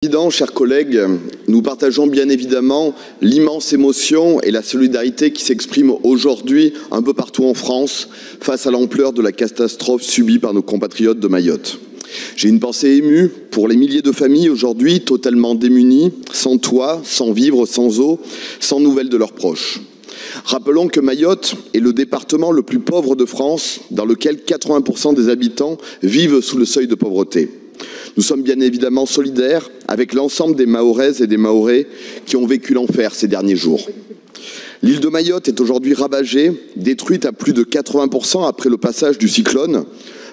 Président, chers collègues, nous partageons bien évidemment l'immense émotion et la solidarité qui s'expriment aujourd'hui un peu partout en France face à l'ampleur de la catastrophe subie par nos compatriotes de Mayotte. J'ai une pensée émue pour les milliers de familles aujourd'hui totalement démunies, sans toit, sans vivre, sans eau, sans nouvelles de leurs proches. Rappelons que Mayotte est le département le plus pauvre de France, dans lequel 80% des habitants vivent sous le seuil de pauvreté. Nous sommes bien évidemment solidaires avec l'ensemble des Mahoraises et des Mahorais qui ont vécu l'enfer ces derniers jours. L'île de Mayotte est aujourd'hui ravagée, détruite à plus de 80% après le passage du cyclone.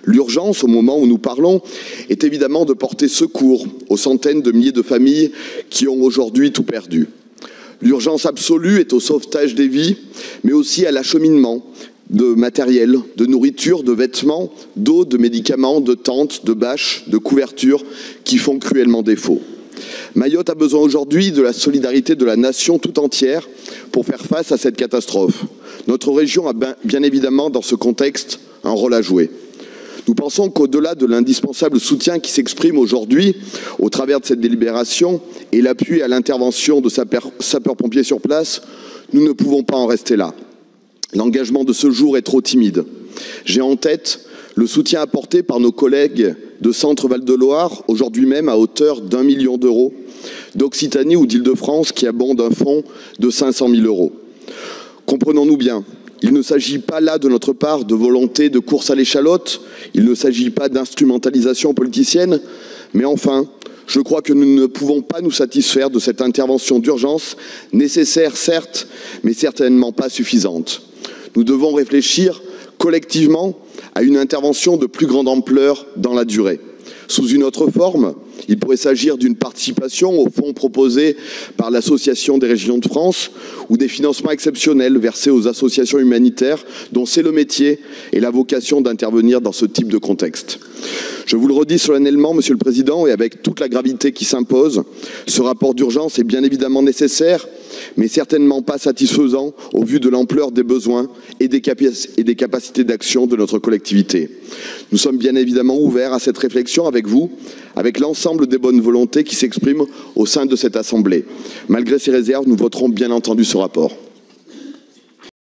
L'urgence, au moment où nous parlons, est évidemment de porter secours aux centaines de milliers de familles qui ont aujourd'hui tout perdu. L'urgence absolue est au sauvetage des vies, mais aussi à l'acheminement de matériel, de nourriture, de vêtements, d'eau, de médicaments, de tentes, de bâches, de couvertures qui font cruellement défaut. Mayotte a besoin aujourd'hui de la solidarité de la nation tout entière pour faire face à cette catastrophe. Notre région a bien évidemment dans ce contexte un rôle à jouer. Nous pensons qu'au-delà de l'indispensable soutien qui s'exprime aujourd'hui au travers de cette délibération et l'appui à l'intervention de sapeurs-pompiers sur place, nous ne pouvons pas en rester là. L'engagement de ce jour est trop timide. J'ai en tête le soutien apporté par nos collègues de Centre-Val de Loire, aujourd'hui même à hauteur d'1 million d'euros, d'Occitanie ou d'Île-de-France qui abondent un fonds de 500 000 euros. Comprenons-nous bien, il ne s'agit pas là de notre part de volonté de course à l'échalote, il ne s'agit pas d'instrumentalisation politicienne, mais enfin, je crois que nous ne pouvons pas nous satisfaire de cette intervention d'urgence, nécessaire certes, mais certainement pas suffisante. Nous devons réfléchir collectivement à une intervention de plus grande ampleur dans la durée. Sous une autre forme, il pourrait s'agir d'une participation au fonds proposé par l'Association des régions de France ou des financements exceptionnels versés aux associations humanitaires dont c'est le métier et la vocation d'intervenir dans ce type de contexte. Je vous le redis solennellement, Monsieur le Président, et avec toute la gravité qui s'impose, ce rapport d'urgence est bien évidemment nécessaire, mais certainement pas satisfaisant au vu de l'ampleur des besoins et des capacités d'action de notre collectivité. Nous sommes bien évidemment ouverts à cette réflexion avec vous, avec l'ensemble des bonnes volontés qui s'expriment au sein de cette Assemblée. Malgré ces réserves, nous voterons bien entendu ce rapport.